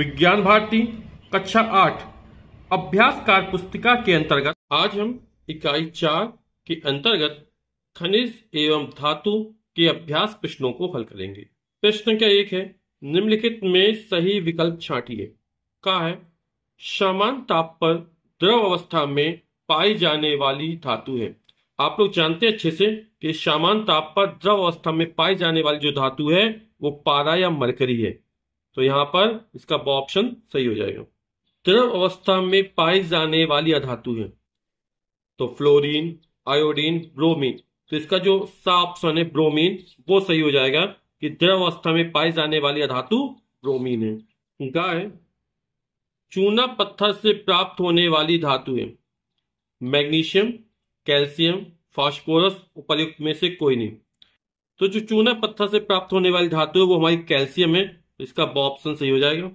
विज्ञान भारती कक्षा 8 अभ्यास कार्य पुस्तिका के अंतर्गत आज हम इकाई 4 के अंतर्गत खनिज एवं धातु के अभ्यास प्रश्नों को हल करेंगे। प्रश्न संख्या 1 है, निम्नलिखित में सही विकल्प छांटिए। का है, समान ताप पर द्रव अवस्था में पाई जाने वाली धातु है। आप लोग जानते हैं अच्छे से कि समान ताप पर द्रव अवस्था में पाई जाने वाली जो धातु है वो पारा या मरकरी है। तो यहाँ पर इसका ऑप्शन सही हो जाएगा। द्रव अवस्था में पाई जाने वाली अधातु है तो फ्लोरीन, आयोडीन, ब्रोमीन। तो इसका जो सा ऑप्शन है ब्रोमीन वो सही हो जाएगा कि द्रव अवस्था में पाई जाने वाली अधातु ब्रोमीन है। गाय चूना पत्थर से प्राप्त होने वाली धातु है मैग्नीशियम, कैल्शियम, फास्फोरस, उपर्युक्त में से कोई नहीं। तो जो चूना पत्थर से प्राप्त होने वाली धातु है वो हमारी कैल्शियम है। तो इसका ऑप्शन सही हो जाएगा।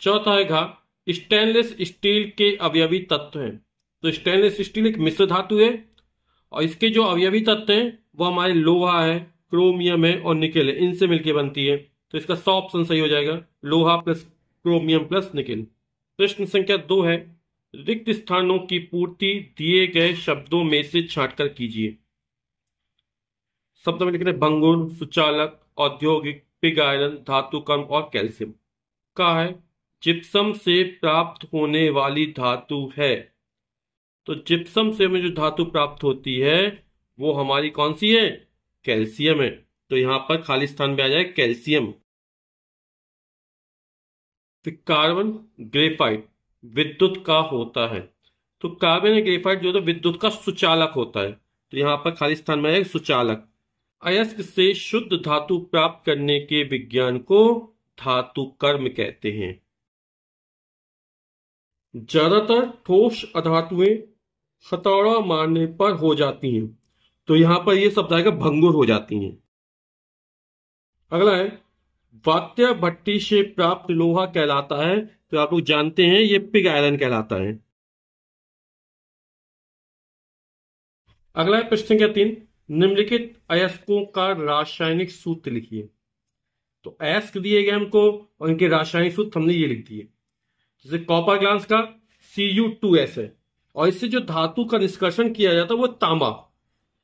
चौथा है घा स्टेनलेस स्टील के अवयवी तत्व हैं। तो स्टेनलेस स्टील एक मिश्र धातु है और इसके जो अवयवी तत्व हैं वो हमारे लोहा है, क्रोमियम है और निकेल है, इनसे मिलकर बनती है। तो इसका ऑप्शन सही हो जाएगा, लोहा प्लस क्रोमियम प्लस निकेल। प्रश्न संख्या 2 है, रिक्त स्थानों की पूर्ति दिए गए शब्दों में से छांटकर कीजिए। शब्द में लिख रहे भंगुर, सुचालक, औद्योगिक, पिग आयरन, धातु कर्म और कैल्शियम। का है, जिप्सम से प्राप्त होने वाली धातु है। तो जिप्सम से हमें जो धातु प्राप्त होती है वो हमारी कौन सी है, कैल्शियम है। तो यहां पर खाली स्थान में आ जाए कैल्शियम। कार्बन ग्रेफाइट विद्युत का होता है। तो कार्बन ग्रेफाइट जो है विद्युत का सुचालक होता है। तो यहां पर खाली स्थान में आए सुचालक। अयस्क से शुद्ध धातु प्राप्त करने के विज्ञान को धातु कर्म कहते हैं। ज्यादातर ठोस अधातुएं हथौड़ा मारने पर हो जाती हैं। तो यहां पर यह शब्द आएगा भंगुर हो जाती हैं। अगला है, वात्य भट्टी से प्राप्त लोहा कहलाता है। तो आप लोग जानते हैं ये पिग आयरन कहलाता है। अगला है प्रश्न संख्या 3, निम्नलिखित अयस्कों का रासायनिक सूत्र लिखिए। तो अयस्क दिए गए हमको और इनके रासायनिक सूत्र हमने ये लिख दिए। जैसे कॉपर ग्लास का Cu2S है और इससे जो धातु का निष्कर्षण किया जाता है वो तांबा,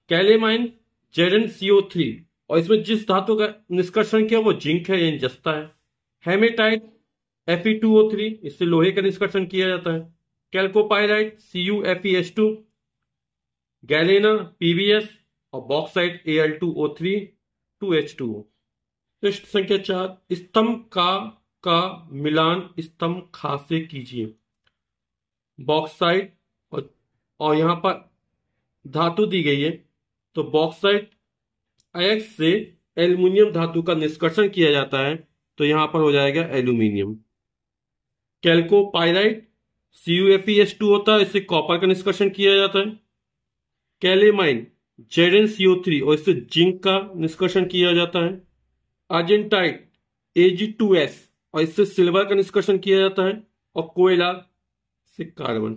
कैलेमाइन ZnCO3 और इसमें जिस धातु का निष्कर्षण किया वो जिंक है यानी जस्ता है। हेमेटाइट Fe2O3 इससे लोहे का निष्कर्षण किया जाता है। कैल्कोपाइराइट CuFeS2, गैलेना PbS और बॉक्साइट Al2O3 2H2O। प्रश्न संख्या 4, स्तंभ का मिलान स्तंभ खा से कीजिए। बॉक्साइट और यहां पर धातु दी गई है तो बॉक्साइट अयस्क से एल्युमिनियम धातु का निष्कर्षण किया जाता है। तो यहां पर हो जाएगा एल्यूमिनियम। कैल्कोपाइराइट CuFeS2 होता है, इससे कॉपर का निष्कर्षण किया जाता है। कैलेमाइन ZnCO3 और इससे जिंक का निष्कर्षण किया जाता है। अर्जेंटाइट Ag2S और इससे सिल्वर का निष्कर्षण किया जाता है। और कोयला से कार्बन।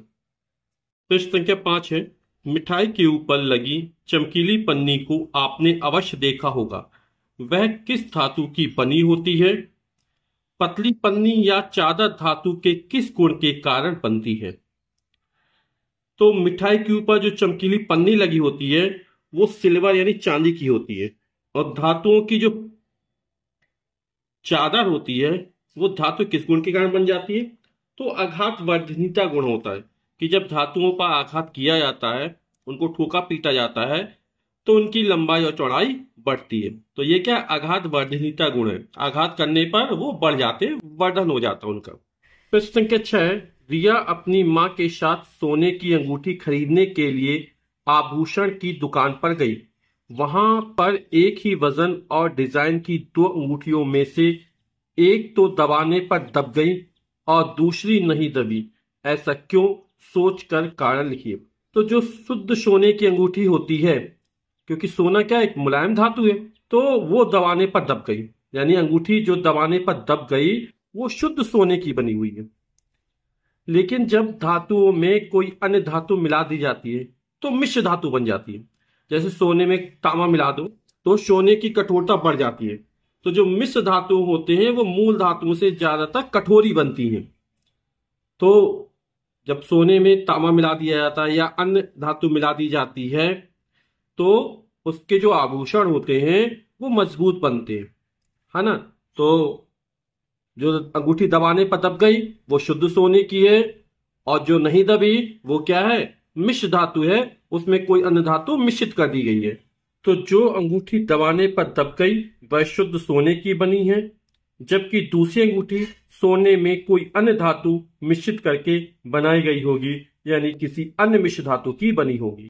प्रश्न संख्या 5 है, मिठाई के ऊपर लगी चमकीली पन्नी को आपने अवश्य देखा होगा, वह किस धातु की बनी होती है? पतली पन्नी या चादर धातु के किस गुण के कारण बनती है? तो मिठाई के ऊपर जो चमकीली पन्नी लगी होती है वो सिल्वर यानी चांदी की होती है और धातुओं की जो चादर होती है वो धातु किस गुण के कारण बन जाती है? तो आघात वर्धनीयता गुण होता है कि जब धातुओं पर आघात किया जाता है, उनको ठोका पीटा जाता है तो उनकी लंबाई और चौड़ाई बढ़ती है। तो ये क्या आघात वर्धनीयता गुण है, आघात करने पर वो बढ़ जाते, वर्धन हो जाता उनका। प्रश्न संख्या 6, रिया अपनी मां के साथ सोने की अंगूठी खरीदने के लिए आभूषण की दुकान पर गई। वहां पर एक ही वजन और डिजाइन की 2 अंगूठियों में से एक तो दबाने पर दब गई और दूसरी नहीं दबी, ऐसा क्यों? सोचकर कारण लिखिए। तो जो शुद्ध सोने की अंगूठी होती है, क्योंकि सोना क्या एक मुलायम धातु है, तो वो दबाने पर दब गई, यानी अंगूठी जो दबाने पर दब गई वो शुद्ध सोने की बनी हुई है। लेकिन जब धातुओं में कोई अन्य धातु मिला दी जाती है तो मिश्र धातु बन जाती है। जैसे सोने में तांबा मिला दो तो सोने की कठोरता बढ़ जाती है, तो जो मिश्र धातु होते हैं वो मूल धातुओं से ज्यादातर कठोरी बनती हैं। तो जब सोने में तांबा मिला दिया जाता है या अन्य धातु मिला दी जाती है तो उसके जो आभूषण होते हैं वो मजबूत बनते हैं, है ना। तो जो अंगूठी दबाने पर दब गई वो शुद्ध सोने की है, और जो नहीं दबी वो क्या है, मिश्र धातु है, उसमें कोई अन्य धातु मिश्रित कर दी गई है। तो जो अंगूठी दबाने पर दब गई वह शुद्ध सोने की बनी है, जबकि दूसरी अंगूठी सोने में कोई अन्य धातु मिश्रित करके बनाई गई होगी, यानी किसी अन्य मिश्र धातु की बनी होगी।